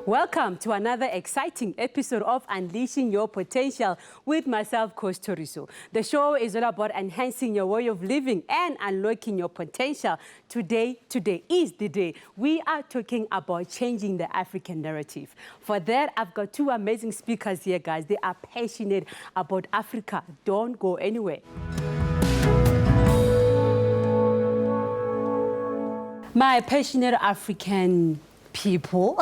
Welcome to another exciting episode of Unleashing Your Potential with myself, Coach Toriso. The show is all about enhancing your way of living and unlocking your potential. Today is the day. We are talking about changing the African narrative. For that, I've got two amazing speakers here, guys. They are passionate about Africa. Don't go anywhere. My passionate African people,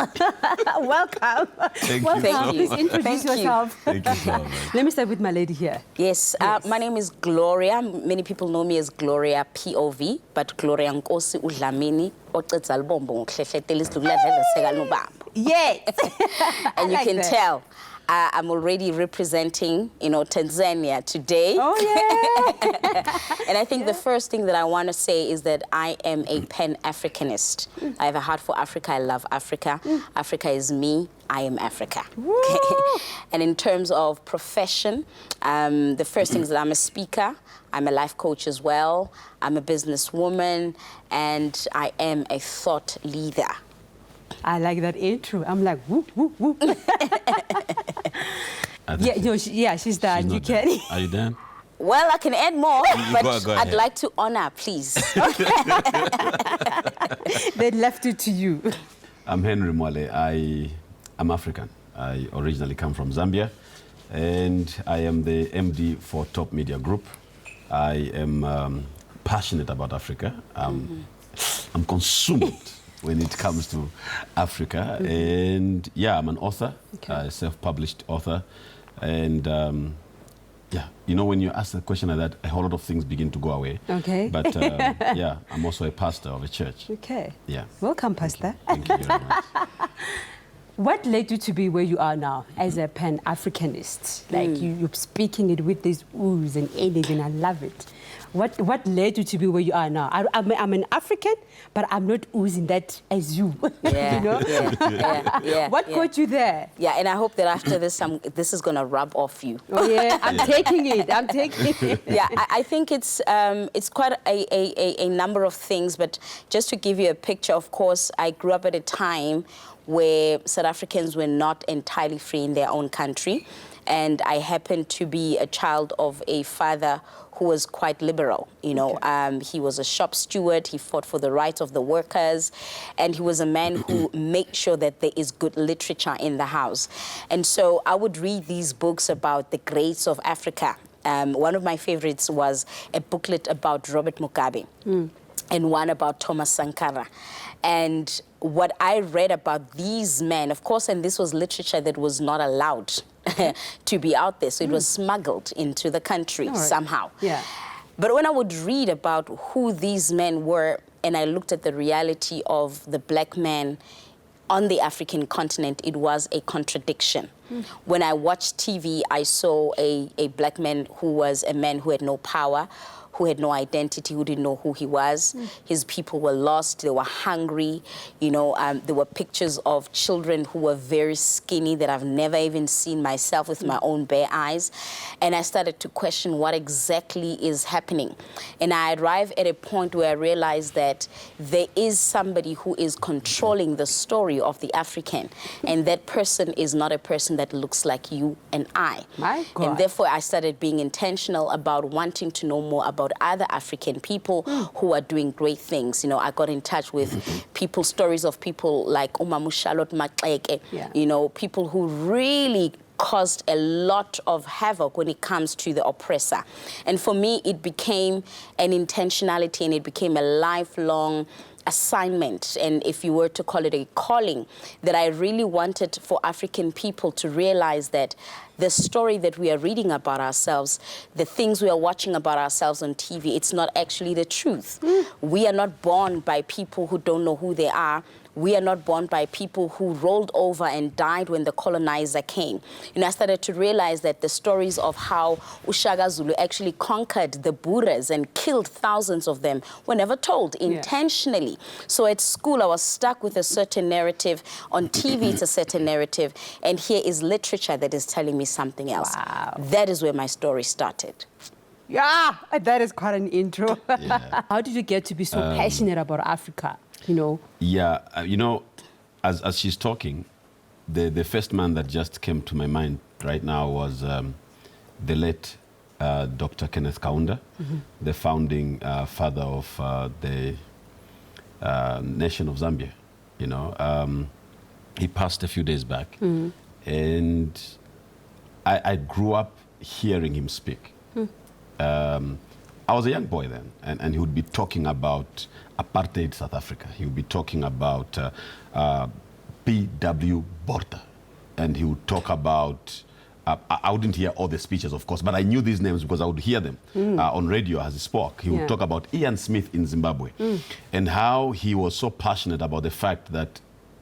welcome. Thank welcome. you. Please introduce yourself. Thank you so much. Let me start with my lady here. Yes, my name is Gloria. Many people know me as Gloria POV, but Gloria Nkosi Udlamini oqedza albombo ngokuhlehletela isidlukuladla seka nobamba. Yes. And you like can that. tell I'm already representing, Tanzania today. Oh, yeah. And I think the first thing that I want to say is that I am a Pan-Africanist. I have a heart for Africa. I love Africa. Africa is me. I am Africa. Okay? And in terms of profession, the first thing is that I'm a speaker. I'm a life coach as well. I'm a businesswoman. And I am a thought leader. I like that intro. I'm like, whoop, whoop, whoop. She's done. You can. Done. Are you done? Well, I can add more, but go I'd ahead. like to honor, please. They left it to you. I'm Henry Mwale. I'm African. I originally come from Zambia, and I am the MD for Top Media Group. I am passionate about Africa. I'm consumed when it comes to Africa. And yeah, I'm an author, a self-published author. And when you ask a question like that, a whole lot of things begin to go away. Okay. But yeah, I'm also a pastor of a church. Okay. Yeah. Welcome, Pastor. Thank you very much. What led you to be where you are now as a Pan-Africanist? Like you're speaking it with this ooze and energy, and I love it. What led you to be where you are now? I'm an African, but I'm not oozing that as you. Yeah. What got you there? Yeah, and I hope that after this, this is going to rub off you. Oh, yeah, I'm taking it. Yeah, I think it's quite a number of things, but just to give you a picture, of course, I grew up at a time where South Africans were not entirely free in their own country. And I happened to be a child of a father who was quite liberal. He was a shop steward. He fought for the rights of the workers. And he was a man who made sure that there is good literature in the house. And so I would read these books about the greats of Africa. One of my favorites was a booklet about Robert Mugabe and one about Thomas Sankara. And what I read about these men, of course, and this was literature that was not allowed to be out there. So it was smuggled into the country somehow. Yeah. But when I would read about who these men were, and I looked at the reality of the black man on the African continent, it was a contradiction. When I watched TV, I saw a black man who was a man who had no power, who had no identity, who didn't know who he was. His people were lost, they were hungry. There were pictures of children who were very skinny that I've never even seen myself with my own bare eyes. And I started to question what exactly is happening. And I arrived at a point where I realized that there is somebody who is controlling the story of the African. And that person is not a person that looks like you and I. My God. And therefore, I started being intentional about wanting to know more about other African people who are doing great things. I got in touch with stories of people like Umamu Charlotte Maxeke, people who really caused a lot of havoc when it comes to the oppressor. And for me, it became an intentionality and it became a lifelong assignment, and if you were to call it a calling, that I really wanted for African people to realize that the story that we are reading about ourselves, the things we are watching about ourselves on TV, it's not actually the truth. We are not born by people who don't know who they are. We are not born by people who rolled over and died when the colonizer came. I started to realize that the stories of how Ushaka Zulu actually conquered the Buras and killed thousands of them were never told intentionally. So at school, I was stuck with a certain narrative. On TV, it's a certain narrative. And here is literature that is telling me something else. Wow. That is where my story started. Yeah, that is quite an intro. Yeah. How did you get to be so passionate about Africa? Yeah, as she's talking, the first man that just came to my mind right now was the late Dr. Kenneth Kaunda, the founding father of the nation of Zambia. You know, he passed a few days back, and I grew up hearing him speak. I was a young boy then, and he would be talking about apartheid South Africa. He would be talking about P.W. Botha, and he would talk about, I wouldn't hear all the speeches, of course, but I knew these names because I would hear them on radio as he spoke. He would talk about Ian Smith in Zimbabwe, and how he was so passionate about the fact that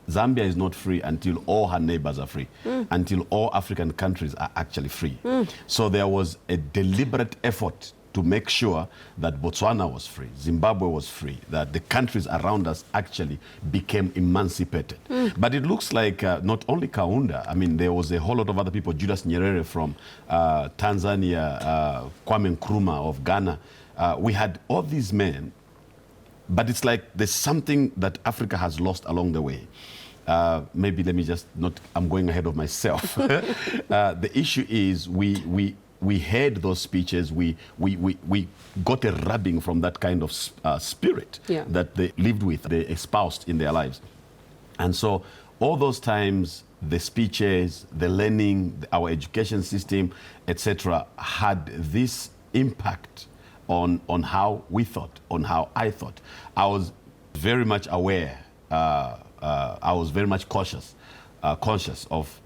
Zambia is not free until all her neighbors are free, until all African countries are actually free. So there was a deliberate effort to make sure that Botswana was free, Zimbabwe was free, that the countries around us actually became emancipated. But it looks like not only Kaunda, I mean, there was a whole lot of other people, Julius Nyerere from Tanzania, Kwame Nkrumah of Ghana. We had all these men, but it's like there's something that Africa has lost along the way. Maybe let me just not, I'm going ahead of myself. The issue is we heard those speeches, we got a rubbing from that kind of spirit that they lived with, they espoused in their lives. And so all those times, the speeches, the learning, our education system, etc., had this impact on how we thought, on how I thought. I was very much aware, I was very much conscious of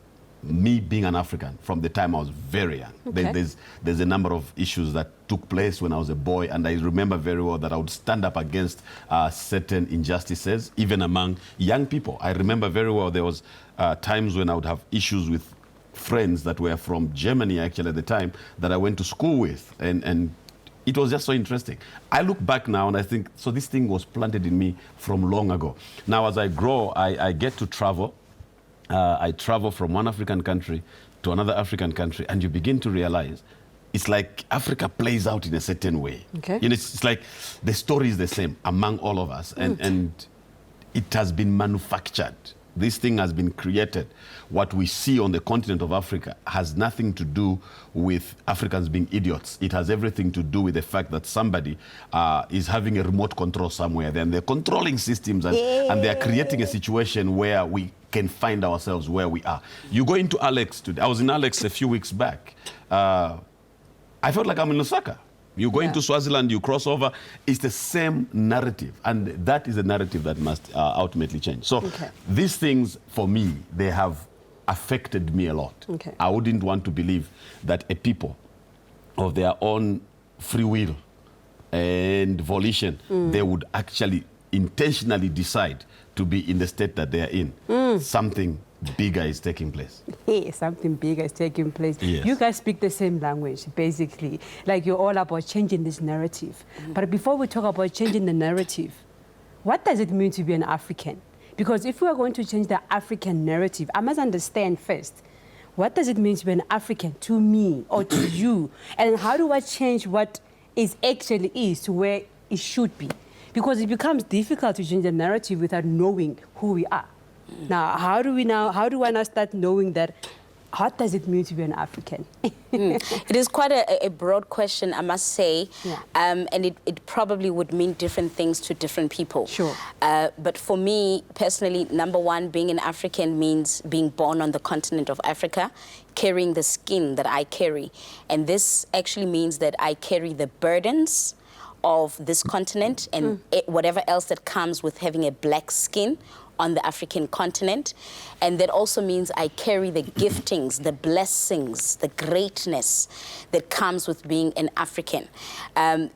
me being an African from the time I was very young. Okay. There's a number of issues that took place when I was a boy, and I remember very well that I would stand up against certain injustices, even among young people. I remember very well there was times when I would have issues with friends that were from Germany, actually, at the time, that I went to school with, and it was just so interesting. I look back now and I think, so this thing was planted in me from long ago. Now, as I grow, I get to travel. I travel from one African country to another African country, and you begin to realize it's like Africa plays out in a certain way. Okay. You know, it's like the story is the same among all of us, and it has been manufactured. This thing has been created. What we see on the continent of Africa has nothing to do with Africans being idiots. It has everything to do with the fact that somebody is having a remote control somewhere. Then they're controlling systems, and they're creating a situation where we can find ourselves where we are. You go into Alex today. I was in Alex a few weeks back. I felt like I'm in Lusaka. You go into Swaziland, you cross over. It's the same narrative, and that is a narrative that must ultimately change. So these things, for me, they have affected me a lot. I wouldn't want to believe that a people of their own free will and volition, they would actually intentionally decide to be in the state that they are in. Something bigger is taking place. Hey, something bigger is taking place. Yes. You guys speak the same language, basically. Like, you're all about changing this narrative. But before we talk about changing the narrative, what does it mean to be an African? Because if we are going to change the African narrative, I must understand first, what does it mean to be an African to me or to you? And how do I change what it actually is to where it should be? Because it becomes difficult to change the narrative without knowing who we are. Now, how do I now start knowing that? What does it mean to be an African? It is quite a broad question, I must say, and it probably would mean different things to different people. Sure. But for me, personally, number one, being an African means being born on the continent of Africa, carrying the skin that I carry. And this actually means that I carry the burdens of this continent and whatever else that comes with having a black skin on the African continent. And that also means I carry the giftings, the blessings, the greatness that comes with being an African.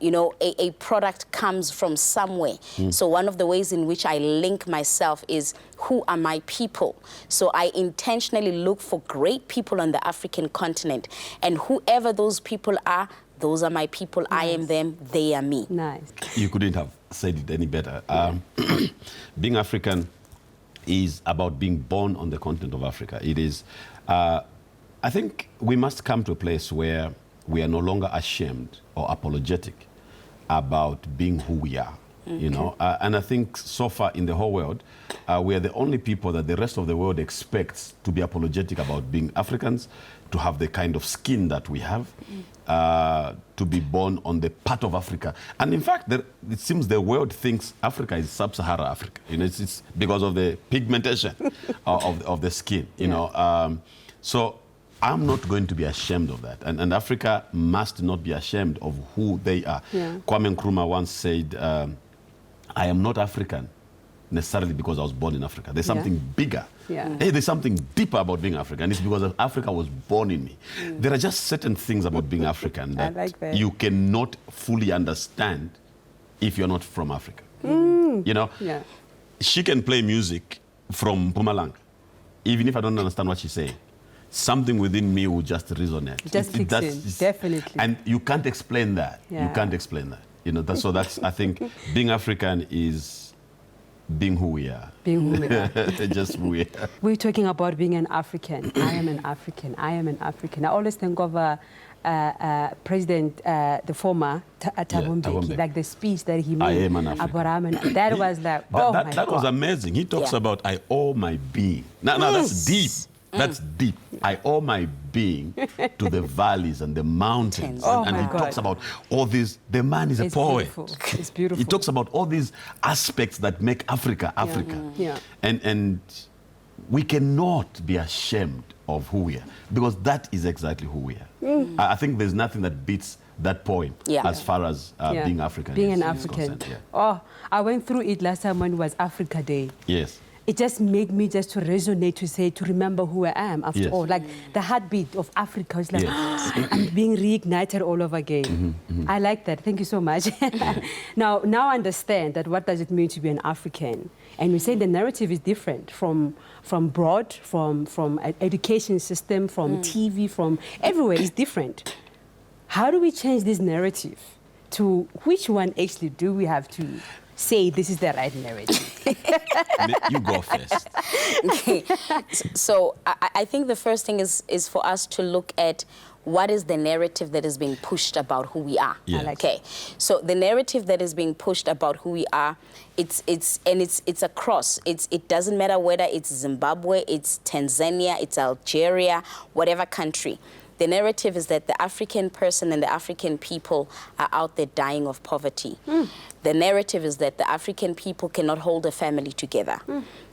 You know, a product comes from somewhere. So one of the ways in which I link myself is, who are my people? So I intentionally look for great people on the African continent. And whoever those people are, those are my people. Nice. I am them, they are me. Nice. You couldn't have said it any better. Being African is about being born on the continent of Africa. It is, I think we must come to a place where we are no longer ashamed or apologetic about being who we are. you know. And I think so far in the whole world, we are the only people that the rest of the world expects to be apologetic about being Africans, to have the kind of skin that we have, to be born on the part of Africa. And in fact, it seems the world thinks Africa is sub-Saharan Africa. You know, it's because of the pigmentation of the skin, you know. So I'm not going to be ashamed of that. And Africa must not be ashamed of who they are. Kwame Nkrumah once said, I am not African necessarily because I was born in Africa. There's something bigger. Hey, there's something deeper about being African. It's because Africa was born in me. There are just certain things about being African that you cannot fully understand if you're not from Africa. You know, she can play music from Mpumalanga, even if I don't understand what she's saying. Something within me will just resonate. Just kicks in, definitely. And you can't explain that. You can't explain that. You know, so that's, I think, being African is being who we are. Being who we are. Just who we are. We're talking about being an African. I am an African. I am an African. I always think of President, the former Thabo Mbeki, like the speech that he made. I am an African. That was like, oh my God. That was amazing. He talks about, I owe my being. Now that's deep. That's deep. I owe my being to the valleys and the mountains. And he talks about all these. The man is a poet. Beautiful. It's beautiful. He talks about all these aspects that make Africa Africa. And we cannot be ashamed of who we are, because that is exactly who we are. I think there's nothing that beats that poem as far as being African. Being an African. Oh, I went through it last time when it was Africa Day. Yes. It just made me just to resonate, to remember who I am after all. Like the heartbeat of Africa is like, I'm being reignited all over again. I like that. Thank you so much. Now I understand that what does it mean to be an African? And we say the narrative is different from broad, from education system, from TV, from everywhere. It's different. How do we change this narrative to which one actually do we have to say this is the right narrative? You go first. Okay. So I think the first thing is for us to look at what is the narrative that is being pushed about who we are. Okay. So the narrative that is being pushed about who we are, it's across. It doesn't matter whether it's Zimbabwe, it's Tanzania, it's Algeria, whatever country. The narrative is that the African person and the African people are out there dying of poverty. The narrative is that the African people cannot hold a family together.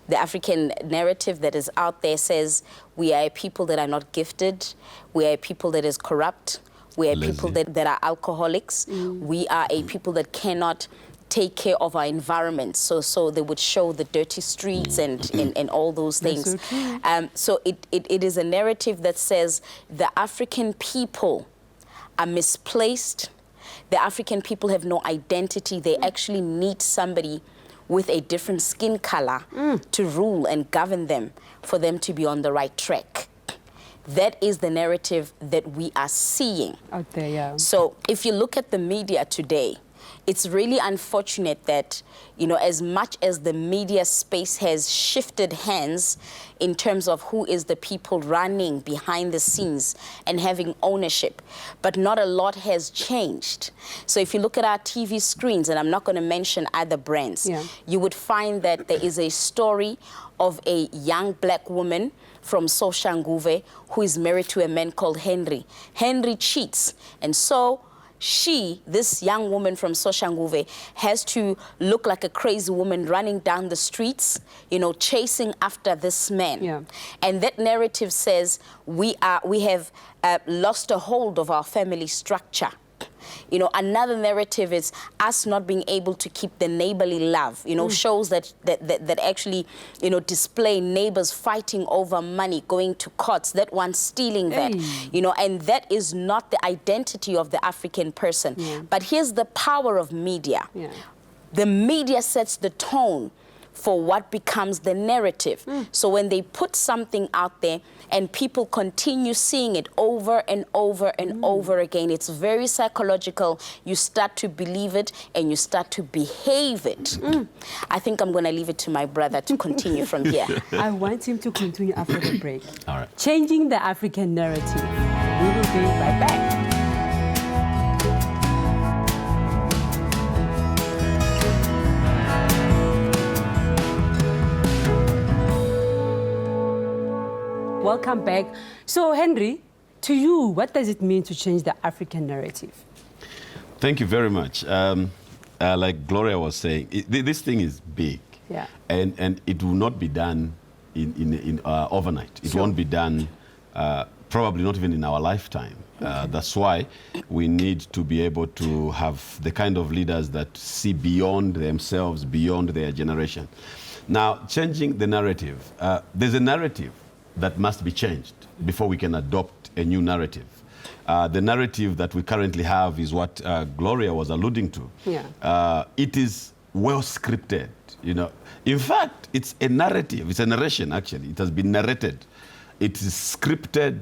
The African narrative that is out there says we are a people that are not gifted, we are a people that is corrupt, we are a people that are alcoholics, we are a people that cannot take care of our environment. So they would show the dirty streets and all those things. So it is a narrative that says the African people are misplaced. The African people have no identity. They actually need somebody with a different skin color to rule and govern them, for them to be on the right track. That is the narrative that we are seeing out there. So if you look at the media today, it's really unfortunate that, you know, as much as the media space has shifted hands in terms of who is the people running behind the scenes and having ownership, but not a lot has changed. So if you look at our TV screens, and I'm not going to mention other brands, you would find that there is a story of a young black woman from Soshanguve who is married to a man called Henry. Henry cheats, and so this young woman from Soshanguve has to look like a crazy woman running down the streets, you know, chasing after this man. And that narrative says we have lost a hold of our family structure. You know, another narrative is us not being able to keep the neighborly love. You know, shows that actually, you know, display neighbors fighting over money, going to courts, that one stealing that. You know, and that is not the identity of the African person. But here's the power of media. The media sets the tone for what becomes the narrative. So when they put something out there and people continue seeing it over and over and over again, it's very psychological. You start to believe it and you start to behave it. I think I'm going to leave it to my brother to continue from here. I want him to continue after the break. All right. Changing the African narrative. We will be right back. Welcome back. So, Henry, to you, what does it mean to change the African narrative? Thank you very much. Like Gloria was saying, this thing is big. Yeah. And it will not be done in overnight. It won't be done probably not even in our lifetime. That's why we need to be able to have the kind of leaders that see beyond themselves, beyond their generation. Now, changing the narrative. There's a narrative that must be changed before we can adopt a new narrative. The narrative that we currently have is what Gloria was alluding to. Yeah. It is well scripted, you know. In fact, it's a narrative. It's a narration, actually. It has been narrated. It is scripted,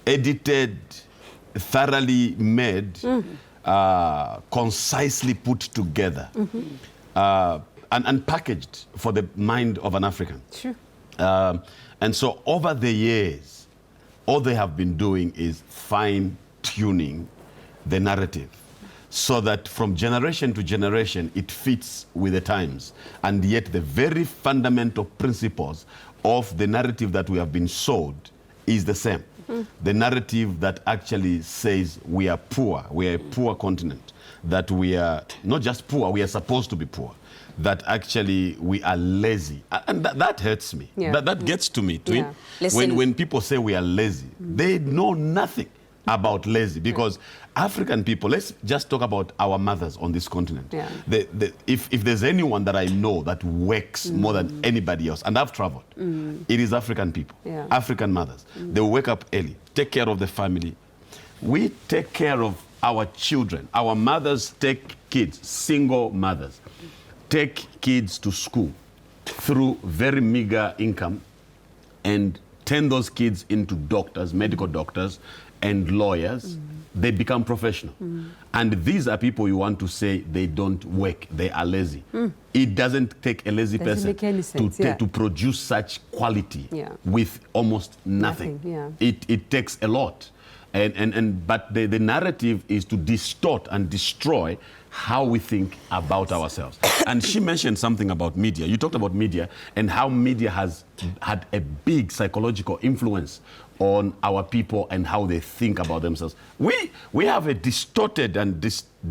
edited, thoroughly made, concisely put together, and packaged for the mind of an African. Sure. And so over the years, all they have been doing is fine-tuning the narrative so that from generation to generation, it fits with the times. And yet the very fundamental principles of the narrative that we have been sold is the same. The narrative that actually says we are poor, we are a poor continent, that we are not just poor, we are supposed to be poor, that actually we are lazy. And that hurts me. Yeah. That gets to me, Twin. Yeah. Listen. When people say we are lazy, they know nothing about lazy, because African people, let's just talk about our mothers on this continent. Yeah. If there's anyone that I know that works more than anybody else, and I've traveled, it is African people, Yeah. African mothers. They wake up early, take care of the family. We take care of our children. Our mothers take kids, single mothers, take kids to school through very meager income and turn those kids into doctors, medical doctors, and lawyers. They become professional. And these are people you want to say they don't work, they are lazy. It doesn't take a lazy Doesn't make any person sense, yeah. to produce such quality Yeah. with almost nothing. Yeah. It takes a lot. But the narrative is to distort and destroy how we think about ourselves. And she mentioned something about media. You talked about media and how media has had a big psychological influence on our people and how they think about themselves. We have a distorted and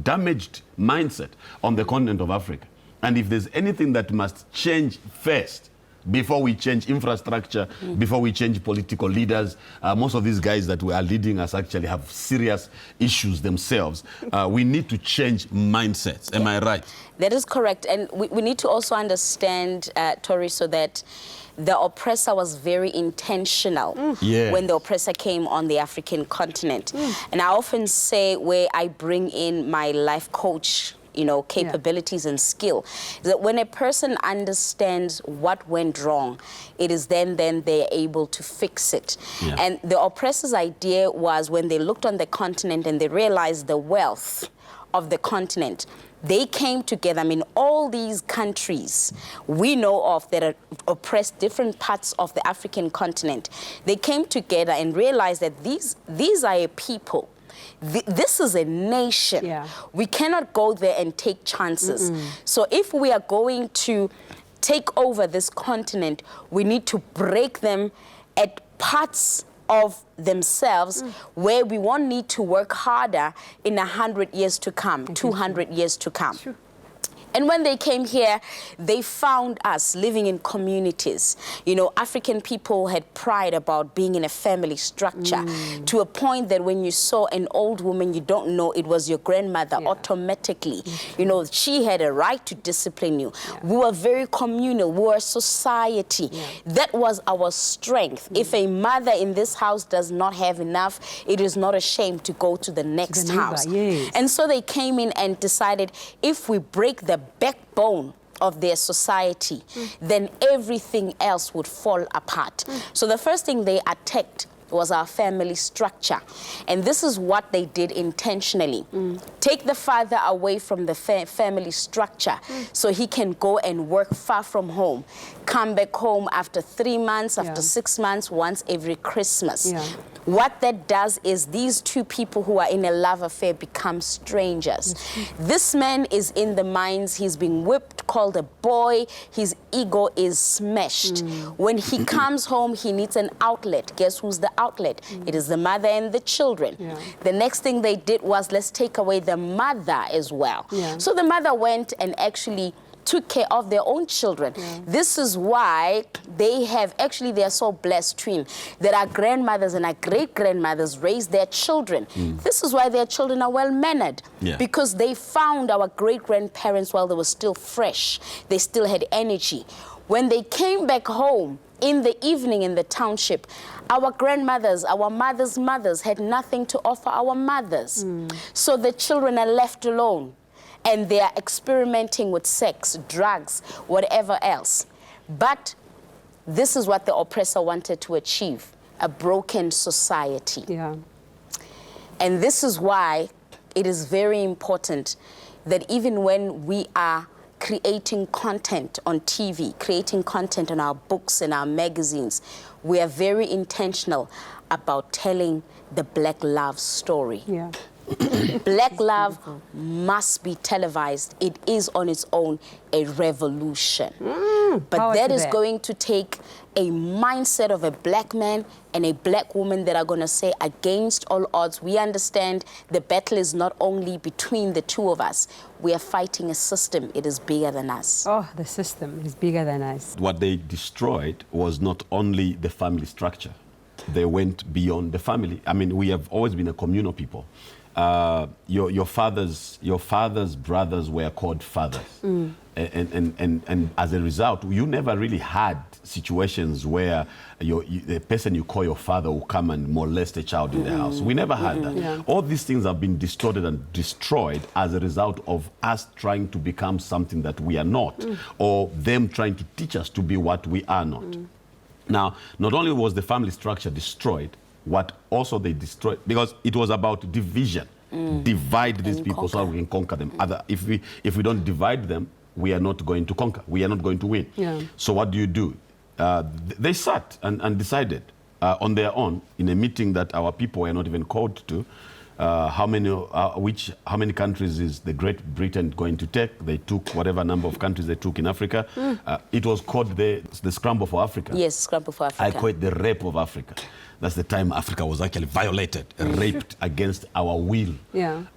damaged mindset on the continent of Africa. And if there's anything that must change first, before we change infrastructure, before we change political leaders, most of these guys that we are leading us actually have serious issues themselves. We need to change mindsets. Am I right? That is correct. And we need to also understand, Tori, so that the oppressor was very intentional Yes. when the oppressor came on the African continent. And I often say, where I bring in my life coach, you know, capabilities and skill, that when a person understands what went wrong, it is then they're able to fix it. Yeah. And the oppressor's idea was, when they looked on the continent and they realized the wealth of the continent, they came together. I mean, all these countries we know of that are oppressed different parts of the African continent, they came together and realized that these are a people. This is a nation. Yeah. We cannot go there and take chances. So if we are going to take over this continent, we need to break them at parts of themselves where we won't need to work harder in 100 years to come, 200 years to come. Sure. And when they came here, they found us living in communities. You know, African people had pride about being in a family structure, to a point that when you saw an old woman, you don't know it was your grandmother automatically. You know, she had a right to discipline you. We were very communal. We were a society. That was our strength. If a mother in this house does not have enough, it is not a shame to go to the next neighbor, house. yes. And so they came in and decided, if we break the backbone of their society, then everything else would fall apart. So the first thing they attacked was our family structure. And this is what they did intentionally. Take the father away from the family structure so he can go and work far from home. Come back home after 3 months, after 6 months, once every Christmas. what that does is these two people who are in a love affair become strangers. This man is in the mines, he's being whipped, called a boy, his ego is smashed. When he comes home, he needs an outlet. Guess who's the outlet? It is the mother and the children. The next thing they did was, let's take away the mother as well. So the mother went and actually took care of their own children. This is why they are so blessed too, that our grandmothers and our great-grandmothers raised their children. This is why their children are well-mannered, because they found our great-grandparents while they were still fresh. They still had energy. When they came back home in the evening in the township, our grandmothers, our mothers' had nothing to offer our mothers. So the children are left alone. And they are experimenting with sex, drugs, whatever else. But this is what the oppressor wanted to achieve, a broken society. And this is why it is very important that even when we are creating content on TV, creating content on our books and our magazines, we are very intentional about telling the Black love story. Black love must be televised. It is on its own a revolution. But that is going to take a mindset of a Black man and a Black woman that are going to say, against all odds, we understand the battle is not only between the two of us. We are fighting a system. It is bigger than us. Oh, the system is bigger than us. What they destroyed was not only the family structure. They went beyond the family. I mean, we have always been a communal people. Your father's brothers were called fathers. And as a result, you never really had situations where the person you call your father will come and molest a child in the house. We never had that. All these things have been distorted and destroyed as a result of us trying to become something that we are not, or them trying to teach us to be what we are not. Now, not only was the family structure destroyed, what also they destroyed, because it was about division. Divide these people so we can conquer them. If we don't divide them, we are not going to conquer. We are not going to win. So what do? They sat and decided on their own in a meeting that our people were not even called to. How many countries is the Great Britain going to take? They took whatever number of countries they took in Africa. It was called the Scramble for Africa. Yes, Scramble for Africa. I call it the rape of Africa. That's the time Africa was actually violated, raped against our will.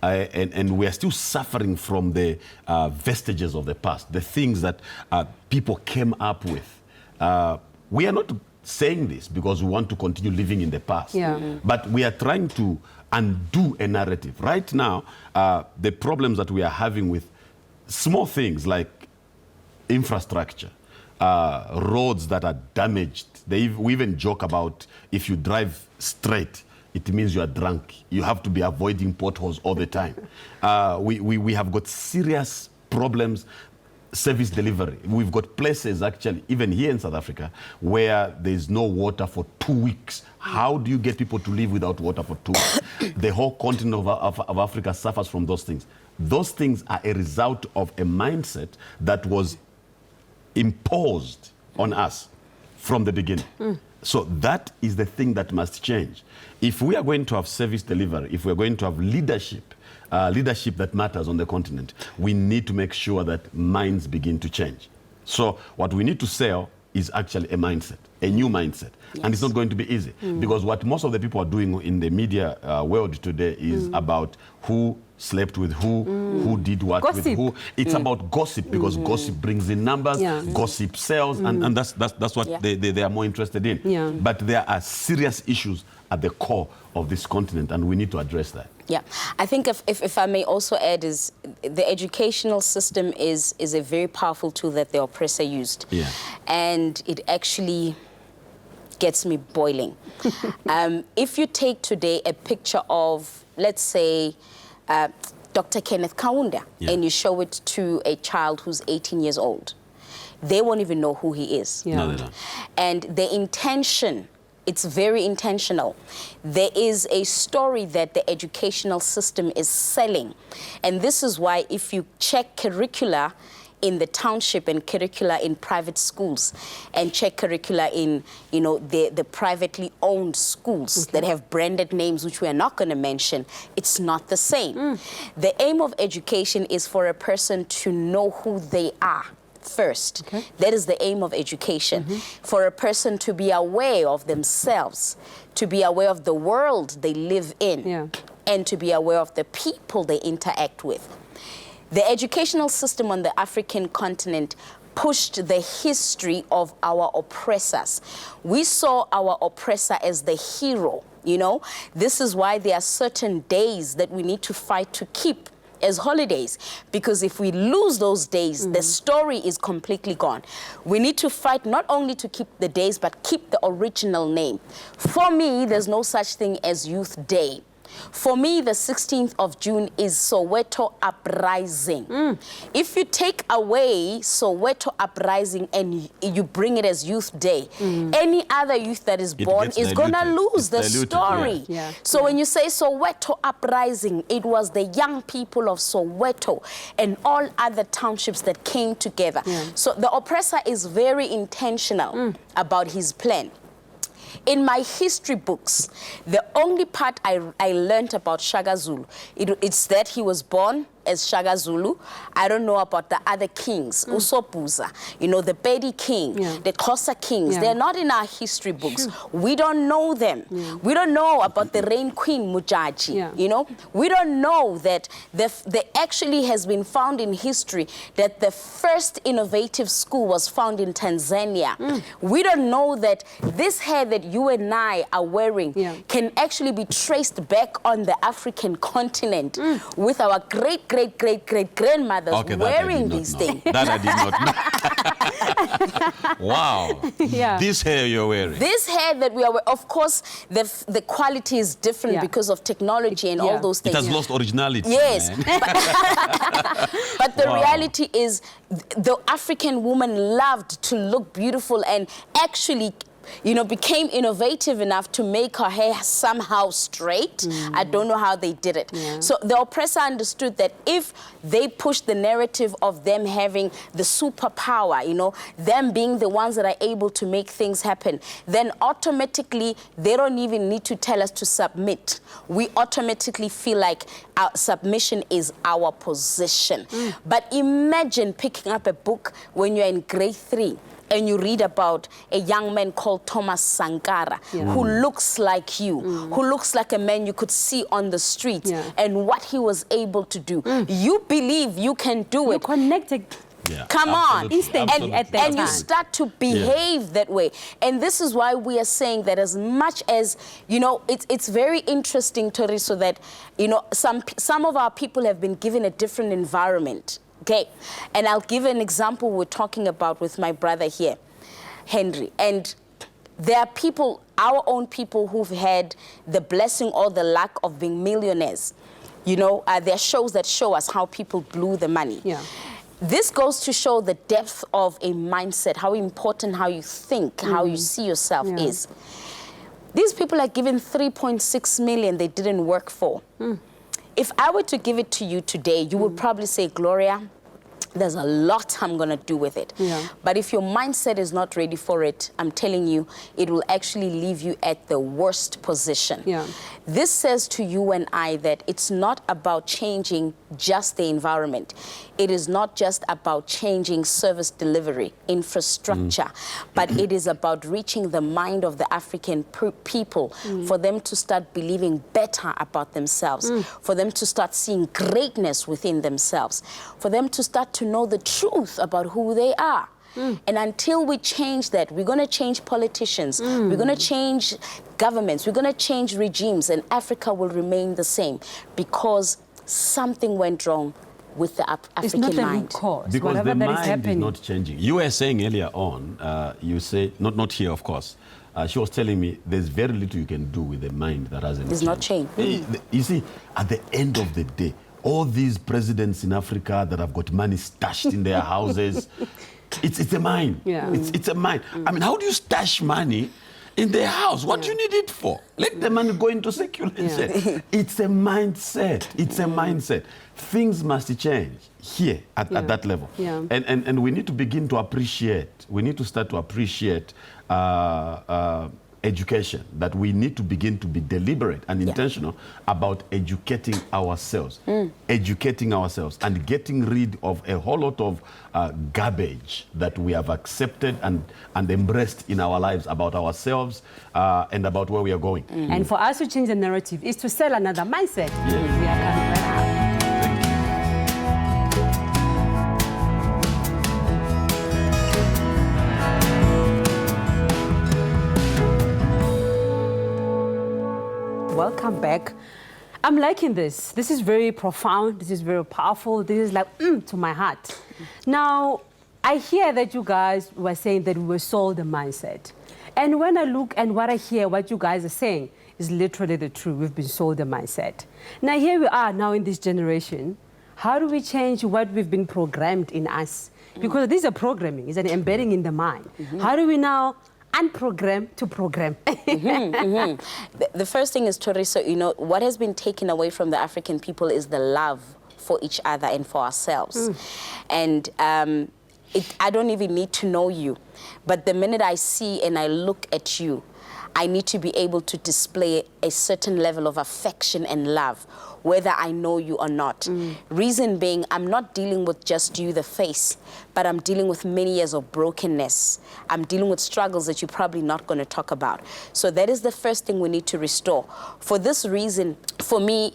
And we are still suffering from the vestiges of the past, the things that people came up with. We are not saying this because we want to continue living in the past, but we are trying to undo a narrative. Right now, the problems that we are having with small things like infrastructure, roads that are damaged. We even joke about if you drive straight, it means you are drunk. You have to be avoiding potholes all the time. We have got serious problems. Service delivery. We've got places actually, even here in South Africa, where there's no water for 2 weeks. How do you get people to live without water for 2 weeks? The whole continent of Africa suffers from those things. Those things are a result of a mindset that was imposed on us from the beginning. So that is the thing that must change. If we are going to have service delivery, if we're going to have leadership that matters on the continent, we need to make sure that minds begin to change. So what we need to sell is actually a mindset, a new mindset. And it's not going to be easy, because what most of the people are doing in the media world today is about who slept with who did what with who. It's about gossip, because gossip brings in numbers, gossip sells, and that's what they are more interested in. But there are serious issues at the core of this continent, and we need to address that. Yeah, I think if I may also add, is the educational system is a very powerful tool that the oppressor used. And it actually gets me boiling. If you take today a picture of, let's say, Dr. Kenneth Kaunda, and you show it to a child who's 18 years old, they won't even know who he is. No, they don't. And the intention, it's very intentional. There is a story that the educational system is selling. And this is why if you check curricula in the township and curricula in private schools, and check curricula in, you know, the privately owned schools that have branded names, which we are not going to mention, it's not the same. The aim of education is for a person to know who they are first. That is the aim of education. For a person to be aware of themselves, to be aware of the world they live in, and to be aware of the people they interact with. The educational system on the African continent pushed the history of our oppressors. We saw our oppressor as the hero, you know. This is why there are certain days that we need to fight to keep as holidays, because if we lose those days, the story is completely gone. We need to fight not only to keep the days, but keep the original name. For me, there's no such thing as Youth Day. For me, the 16th of June is Soweto Uprising. If you take away Soweto Uprising and you bring it as Youth Day, any other youth that is born is going to lose the story. So when you say Soweto Uprising, it was the young people of Soweto and all other townships that came together. So the oppressor is very intentional about his plan. In my history books, the only part I learned about Shaka Zulu, it's that he was born as Shaka Zulu. I don't know about the other kings, Usopuza, you know, the Pedi King, the Xhosa kings. They're not in our history books. We don't know them. We don't know about the Rain Queen Mujaji, you know. We don't know that there actually has been found in history that the first innovative school was found in Tanzania. We don't know that this hair that you and I are wearing can actually be traced back on the African continent with our great-grandmothers wearing these things. That I did not know. Wow. This hair you're wearing. This hair that we are wearing, of course, the quality is different because of technology and all those things. It has lost originality. Yes. But the reality is the African woman loved to look beautiful and actually, you know, became innovative enough to make her hair somehow straight. I don't know how they did it. So the oppressor understood that if they pushed the narrative of them having the superpower, you know, them being the ones that are able to make things happen, then automatically they don't even need to tell us to submit. We automatically feel like our submission is our position. But imagine picking up a book when you're in grade 3 and you read about a young man called Thomas Sankara, who looks like you, who looks like a man you could see on the street, and what he was able to do. You believe you can do it. You're connected. Come on. Instantly at that and you start to behave that way. And this is why we are saying that as much as, you know, it's very interesting, Toriso, that, you know, some of our people have been given a different environment. Okay, and I'll give an example we're talking about with my brother here, Henry. And there are people, our own people, who've had the blessing or the luck of being millionaires. You know, there are shows that show us how people blew the money. This goes to show the depth of a mindset, how important how you think, how you see yourself is. These people are given 3.6 million they didn't work for. If I were to give it to you today, you would probably say, Gloria, there's a lot I'm going to do with it. But if your mindset is not ready for it, I'm telling you, it will actually leave you at the worst position. This says to you and I that it's not about changing just the environment. It is not just about changing service delivery, infrastructure, but it is about reaching the mind of the African people for them to start believing better about themselves, for them to start seeing greatness within themselves, for them to start to know the truth about who they are. And until we change that, we're going to change politicians, we're going to change governments, we're going to change regimes, and Africa will remain the same because something went wrong with the African it's not mind. root cause. Because Whatever the that mind is happening. is not changing. You were saying earlier on, you say, not here, of course, she was telling me there's very little you can do with a mind that hasn't It's not changed. You see, at the end of the day, all these presidents in Africa that have got money stashed in their houses, it's a mind. It's a mind. I mean, how do you stash money in their house. What do you need it for? Let the money go into circulation. Yeah. It's a mindset. It's a mindset. Things must change here at that level. Yeah. And we need to begin to appreciate. We need to start to appreciate education, that we need to begin to be deliberate and intentional about educating ourselves, and getting rid of a whole lot of garbage that we have accepted and embraced in our lives about ourselves and about where we are going. And for us to change the narrative is to sell another mindset. Yes. We are coming right up. Welcome back. I'm liking this. This is very profound. This is very powerful. This is like to my heart. Now, I hear that you guys were saying that we were sold the mindset. And when I look and what I hear, what you guys are saying is literally the truth. We've been sold the mindset. Now, here we are now in this generation. How do we change what we've been programmed in us? Because this is a programming, it's an embedding in the mind. How do we now unprogram to program? The first thing is, Toriso, you know, what has been taken away from the African people is the love for each other and for ourselves. And I don't even need to know you, but the minute I see and I look at you, I need to be able to display a certain level of affection and love, whether I know you or not. Reason being, I'm not dealing with just you, the face, but I'm dealing with many years of brokenness. I'm dealing with struggles that you're probably not going to talk about. So that is the first thing we need to restore. For this reason, for me,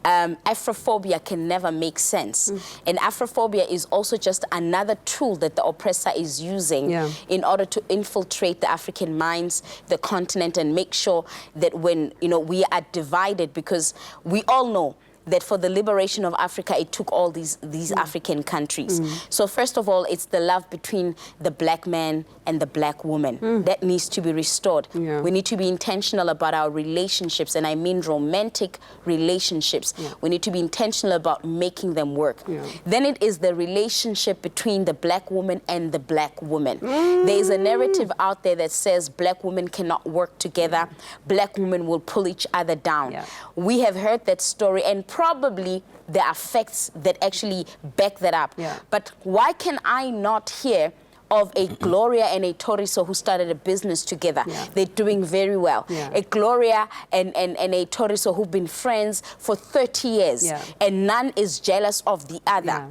Afrophobia can never make sense. And Afrophobia is also just another tool that the oppressor is using in order to infiltrate the African minds, the continent, and make sure that when, you know, we are divided, because we all know that for the liberation of Africa, it took all these African countries. So first of all, it's the love between the black man and the black woman. That needs to be restored. We need to be intentional about our relationships, and I mean romantic relationships. We need to be intentional about making them work. Then it is the relationship between the black woman and the black woman. There is a narrative out there that says black women cannot work together, black women will pull each other down. We have heard that story, and probably there are facts that actually back that up. But why can I not hear of a Gloria and a Toriso who started a business together? They're doing very well. A Gloria and a Toriso who've been friends for 30 years, and none is jealous of the other.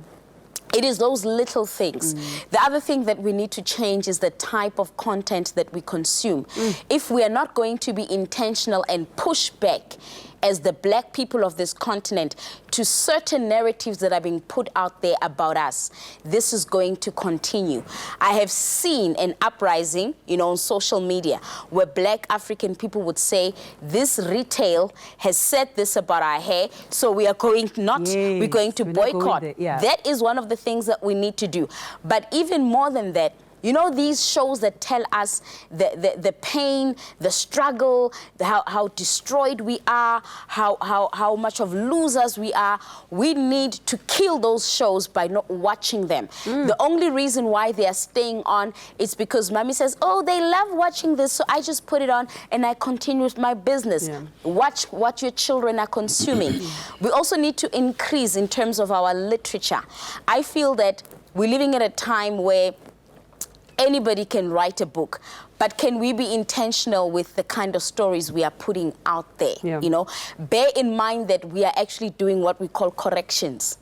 It is those little things. The other thing that we need to change is the type of content that we consume. If we are not going to be intentional and push back as the black people of this continent to certain narratives that are being put out there about us, this is going to continue. I have seen an uprising, you know, on social media where black African people would say, this retail has said this about our hair, so we are going we're going to boycott. That is one of the things that we need to do. But even more than that, you know, these shows that tell us the pain, the struggle, how destroyed we are, how much of losers we are. We need to kill those shows by not watching them. The only reason why they are staying on is because mommy says, oh, they love watching this, so I just put it on and I continue with my business. Watch what your children are consuming. We also need to increase in terms of our literature. I feel that we're living at a time where anybody can write a book, but can we be intentional with the kind of stories we are putting out there? You know, bear in mind that we are actually doing what we call corrections.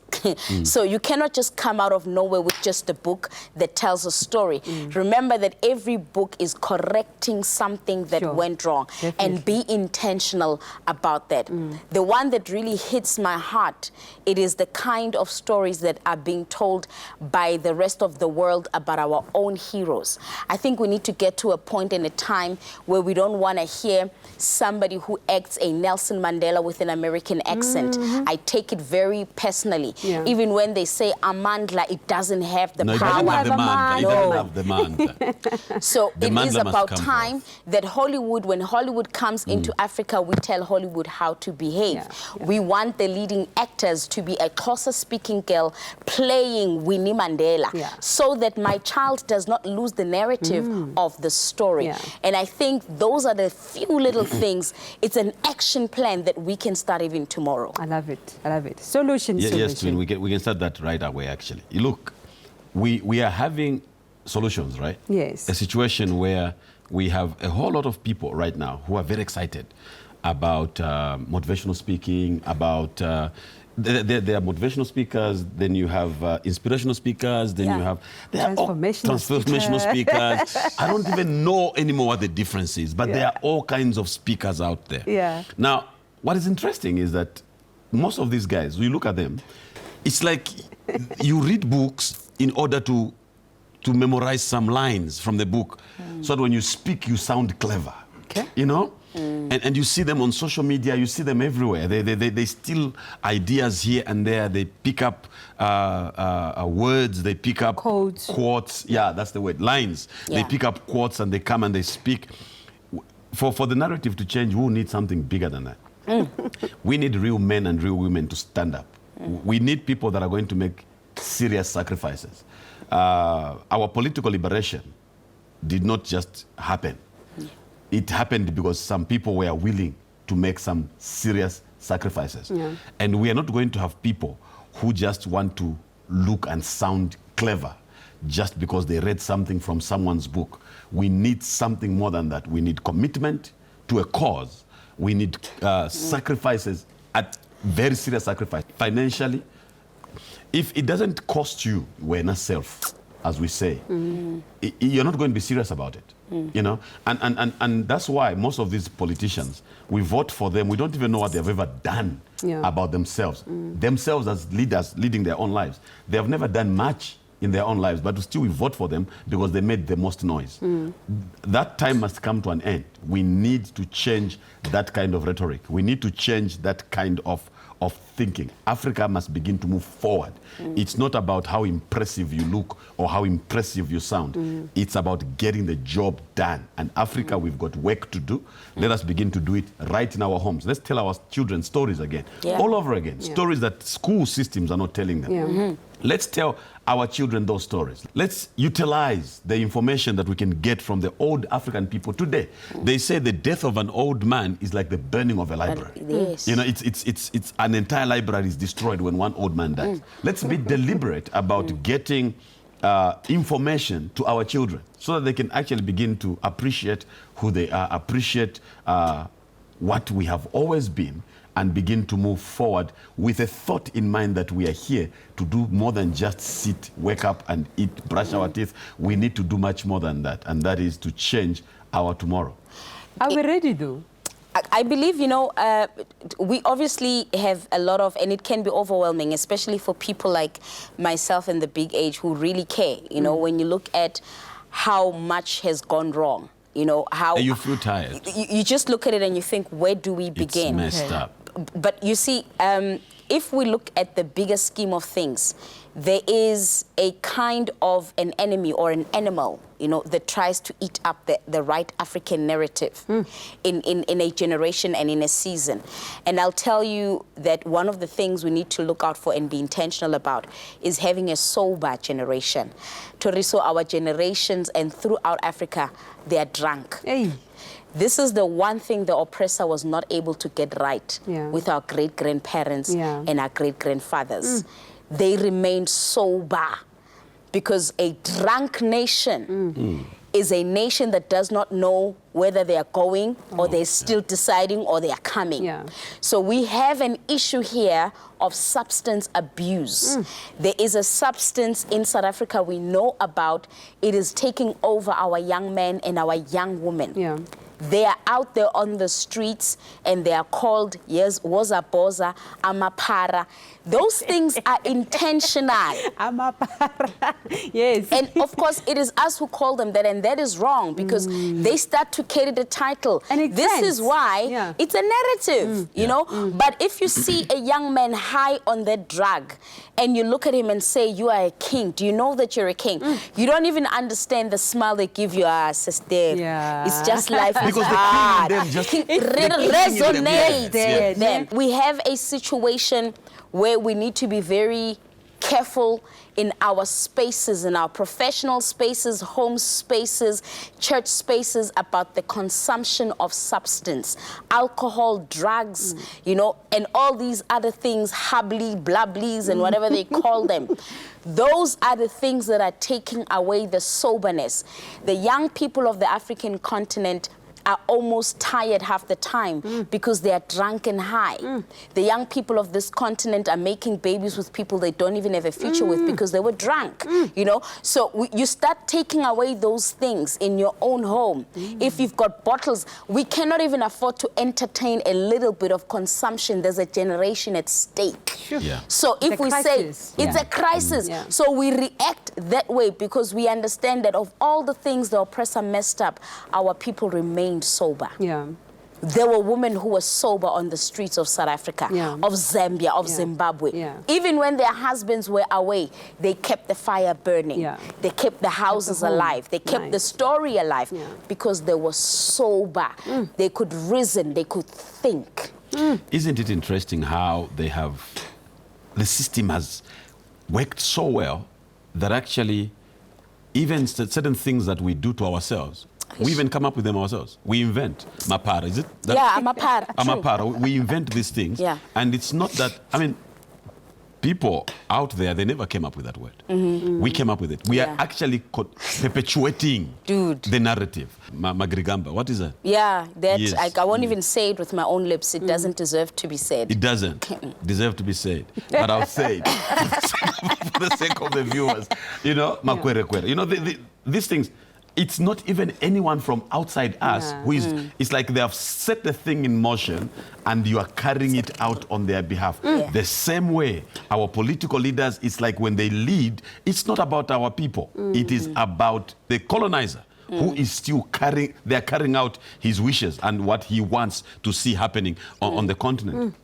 So you cannot just come out of nowhere with just a book that tells a story. Remember that every book is correcting something that went wrong, and be intentional about that. The one that really hits my heart, it is the kind of stories that are being told by the rest of the world about our own heroes. I think we need to get to a point in a time where we don't want to hear somebody who acts a Nelson Mandela with an American accent. I take it very personally. Yeah. Even when they say Amandla, it doesn't have the No, power. it doesn't have the man. It doesn't No. have the man. So The it mandla is must about come time that Hollywood, when Hollywood comes into Africa, we tell Hollywood how to behave. Yeah, yeah. We want the leading actors to be a Xhosa-speaking girl playing Winnie Mandela, Yeah. so that my child does not lose the narrative of the story. Yeah. And I think those are the few little things. It's an action plan that we can start even tomorrow. I love it. I love it. Solution. Yes, Twin, we can start that right away, actually. You look, we are having solutions, right? Yes. A situation where we have a whole lot of people right now who are very excited about motivational speaking, about there are motivational speakers, then you have inspirational speakers, then you have transformational speakers. I don't even know anymore what the difference is, but there are all kinds of speakers out there. Yeah. Now, what is interesting is that most of these guys, you look at them, it's like you read books in order to memorize some lines from the book, so that when you speak, you sound clever. Okay. You know? And you see them on social media, you see them everywhere. They steal ideas here and there. They pick up words, they pick up quotes. Yeah, that's the word, lines. Yeah. They pick up quotes and they come and they speak. For the narrative to change, we need something bigger than that. We need real men and real women to stand up. We need people that are going to make serious sacrifices. Our political liberation did not just happen. It happened because some people were willing to make some serious sacrifices. Yeah. And we are not going to have people who just want to look and sound clever just because they read something from someone's book. We need something more than that. We need commitment to a cause. We need sacrifices, at very serious sacrifice, financially. If it doesn't cost you awareness self, as we say, you're not going to be serious about it. You know, and that's why most of these politicians, we vote for them, we don't even know what they've ever done about themselves. Themselves as leaders leading their own lives. They have never done much in their own lives, but still we vote for them because they made the most noise. That time must come to an end. We need to change that kind of rhetoric. We need to change that kind of thinking. Africa must begin to move forward. It's not about how impressive you look or how impressive you sound. It's about getting the job done. And Africa, we've got work to do. Let us begin to do it right in our homes. Let's tell our children stories again, all over again. Stories that school systems are not telling them. Let's tell our children those stories. Let's utilize the information that we can get from the old African people today. They say the death of an old man is like the burning of a library. Yes. You know, it's an entire library is destroyed when one old man dies. Let's be deliberate about getting information to our children so that they can actually begin to appreciate who they are, appreciate what we have always been, and begin to move forward with a thought in mind that we are here to do more than just sit, wake up and eat, brush our teeth. We need to do much more than that, and that is to change our tomorrow. Are we ready though? I believe, you know, we obviously have a lot of, and it can be overwhelming, especially for people like myself and the big age who really care. You know, when you look at how much has gone wrong, you know, how... And you feel tired. You just look at it and you think, where do we begin? It's messed up. But you see, if we look at the bigger scheme of things, there is a kind of an enemy or an animal, you know, that tries to eat up the right African narrative in a generation and in a season. And I'll tell you that one of the things we need to look out for and be intentional about is having a sober generation. Toriso, our generations and throughout Africa, they are drunk. Hey. This is the one thing the oppressor was not able to get right with our great-grandparents and our great-grandfathers. They remained sober because a drunk nation is a nation that does not know whether they are going or they're still deciding or they are coming. So we have an issue here of substance abuse. There is a substance in South Africa we know about. It is taking over our young men and our young women. They are out there on the streets and they are called, yes, wozaboza, amapara. Those things are intentional. Amapara. Yes. And of course, it is us who call them that, and that is wrong because they start to carry the title. And this is why it's a narrative, you know. But if you see a young man high on that drug and you look at him and say, you are a king, do you know that you're a king? You don't even understand the smile they give you, sister. Yeah. It's just life is Because hard. the king in them just Resonate Yes. with them. We have a situation where we need to be very careful in our spaces, in our professional spaces, home spaces, church spaces, about the consumption of substance, alcohol, drugs, you know, and all these other things, hubbly, blubblies, and whatever they call them. Those are the things that are taking away the soberness. The young people of the African continent are almost tired half the time because they are drunk and high. The young people of this continent are making babies with people they don't even have a future with because they were drunk, you know? So you start taking away those things in your own home. If you've got bottles, we cannot even afford to entertain a little bit of consumption. There's a generation at stake. Sure. Yeah. So if we say it's a crisis, so we react that way because we understand that of all the things the oppressor messed up, our people remained sober. Yeah. There were women who were sober on the streets of South Africa, of Zambia, of Zimbabwe. Even when their husbands were away, they kept the fire burning. They kept the houses alive. They kept the story alive because they were sober. They could reason, they could think. Isn't it interesting how they have, the system has worked so well that actually even certain things that we do to ourselves, we even come up with them ourselves. We invent. Mapara, is it? Amapara. Amapara. We invent these things. And it's not that, I mean, people out there, they never came up with that word. We came up with it. We are actually perpetuating the narrative. Magrigamba, what is that? I won't even say it with my own lips. It doesn't deserve to be said. It doesn't deserve to be said. But I'll say it for the sake of the viewers. You know, makwere. You know, these things, it's not even anyone from outside us who is, it's like they have set the thing in motion and you are carrying it out on their behalf. The same way our political leaders, it's like when they lead, it's not about our people. It is about the colonizer who is still carrying out his wishes and what he wants to see happening on the continent.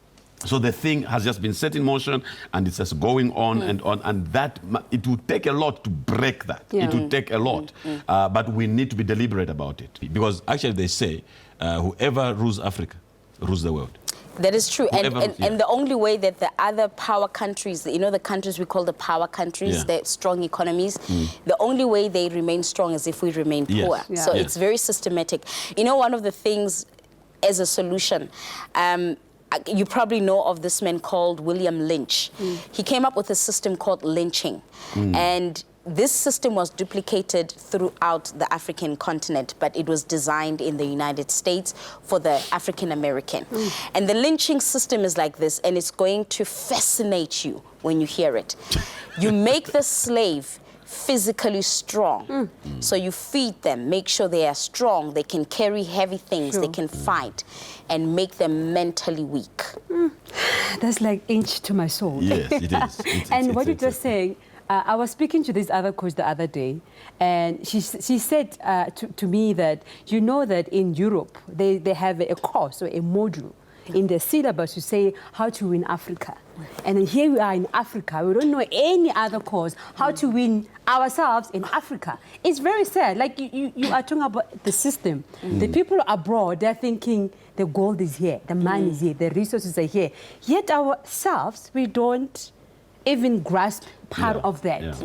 So the thing has just been set in motion and it's just going on and on, and that it will take a lot to break that. It will take a lot, but we need to be deliberate about it because actually they say whoever rules Africa rules the world. That is true. And the only way that the other power countries, you know, the countries we call the power countries, the strong economies, the only way they remain strong is if we remain poor. So it's very systematic. You know, one of the things as a solution, you probably know of this man called William Lynch. He came up with a system called lynching. And this system was duplicated throughout the African continent, but it was designed in the United States for the African American. And the lynching system is like this, and it's going to fascinate you when you hear it. You make the slave physically strong. So you feed them, make sure they are strong, they can carry heavy things, they can fight, and make them mentally weak. That's like inch to my soul. Yes, it is. And what you're just saying, I was speaking to this other coach the other day, and she said to me that, you know that in Europe, they have a course or a module in the syllabus to say how to win Africa. And then here we are in Africa. We don't know any other course how to win ourselves in Africa. It's very sad. Like you are talking about the system. The people abroad, they're thinking the gold is here, the money is here, the resources are here. Yet ourselves, we don't even grasp part of that.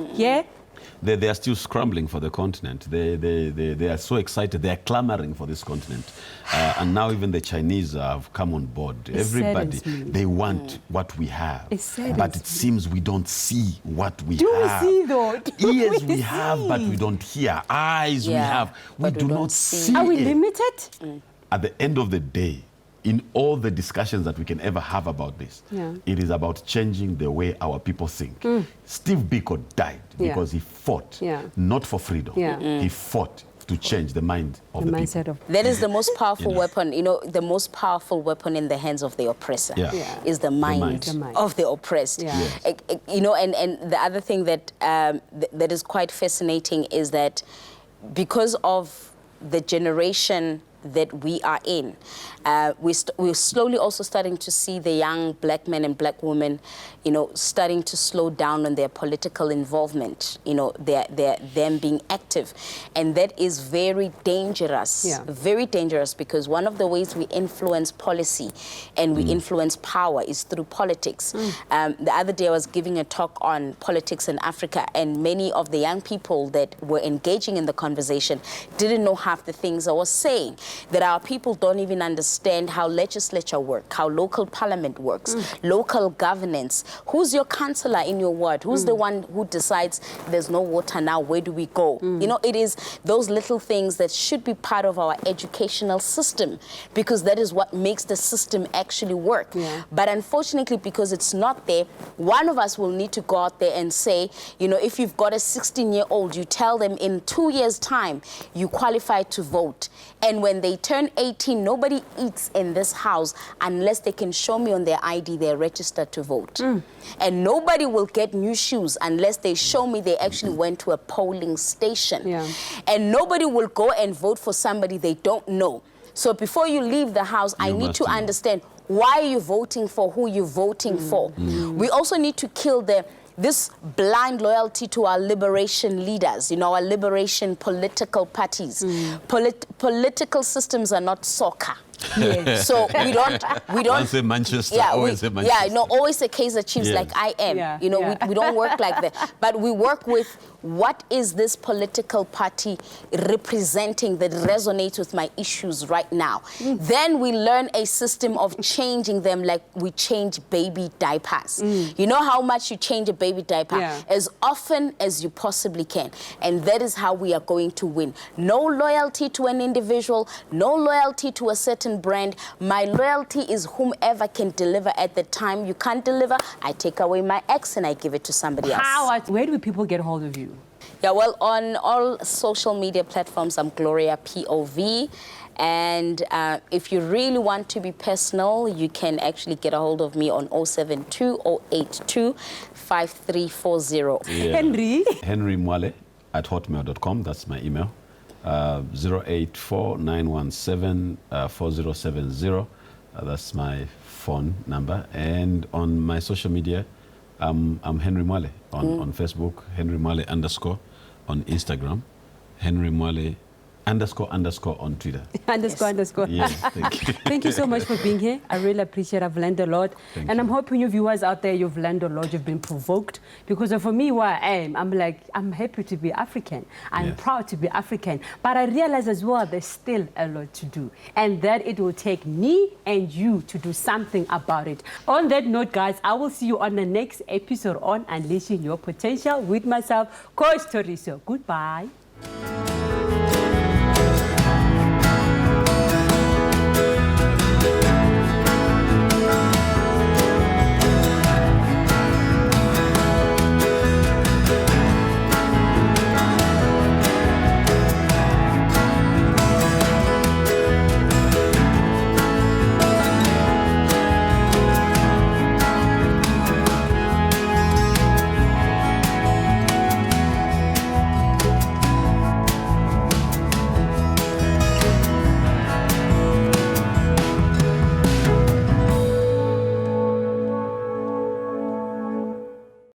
They are still scrambling for the continent. They are so excited. They are clamoring for this continent. And now even the Chinese have come on board. Everybody, they want what we have. But it seems we don't see what we have. Do we see though? Ears we have, but we don't hear. Eyes we have, we do not see. Are we limited? At the end of the day, in all the discussions that we can ever have about this, it is about changing the way our people think. Steve Biko died because he fought, not for freedom. He fought to change the mind of the mindset people. of That is the most powerful weapon, the most powerful weapon in the hands of the oppressor is the mind, of the oppressed. Yeah. Yes. And the other thing that that is quite fascinating is that because of the generation that we are in, we're slowly also starting to see the young black men and black women, starting to slow down on their political involvement, them being active. And that is very dangerous, very dangerous, because one of the ways we influence policy and we influence power is through politics. The other day I was giving a talk on politics in Africa, and many of the young people that were engaging in the conversation didn't know half the things I was saying. That our people don't even understand how legislature works, how local parliament works, local governance. Who's your councillor in your ward? Who's the one who decides there's no water now, where do we go? It is those little things that should be part of our educational system, because that is what makes the system actually work. But unfortunately, because it's not there, one of us will need to go out there and say, if you've got a 16-year-old, you tell them in 2 years' time, you qualify to vote. And when they turn 18, nobody eats in this house unless they can show me on their ID they're registered to vote. And nobody will get new shoes unless they show me they actually went to a polling station. And nobody will go and vote for somebody they don't know. So before you leave the house, I need to understand why you're voting for who you're voting for. We also need to kill this blind loyalty to our liberation leaders, our liberation political parties. Political systems are not soccer. So we don't. Once a Manchester, always a Manchester. Always a Kaizer Chiefs like I am. We don't work like that. But we work with what is this political party representing that resonates with my issues right now. Then we learn a system of changing them like we change baby diapers. You know how much you change a baby diaper? As often as you possibly can. And that is how we are going to win. No loyalty to an individual, no loyalty to a certain brand. My loyalty is whomever can deliver at the time. You can't deliver, I take away my X and I give it to somebody else. Where do people get hold of you? Yeah, well, on all social media platforms, I'm Gloria POV. And if you really want to be personal, you can actually get a hold of me on 072-082-5340. Henry Mwale at hotmail.com. That's my email. 084-917-4070. That's my phone number. And on my social media, I'm Henry Mwale on Facebook, Henry Mwale _ on Instagram, Henry Mwale _ on Twitter. __. Yes, thank you. Thank you so much for being here. I really appreciate it. I've learned a lot. Thank and you. I'm hoping you viewers out there, you've learned a lot. You've been provoked. Because for me, where I am, I'm happy to be African. I'm proud to be African. But I realize as well, there's still a lot to do. And that it will take me and you to do something about it. On that note, guys, I will see you on the next episode on Unleashing Your Potential with myself, Coach Toriso. Goodbye.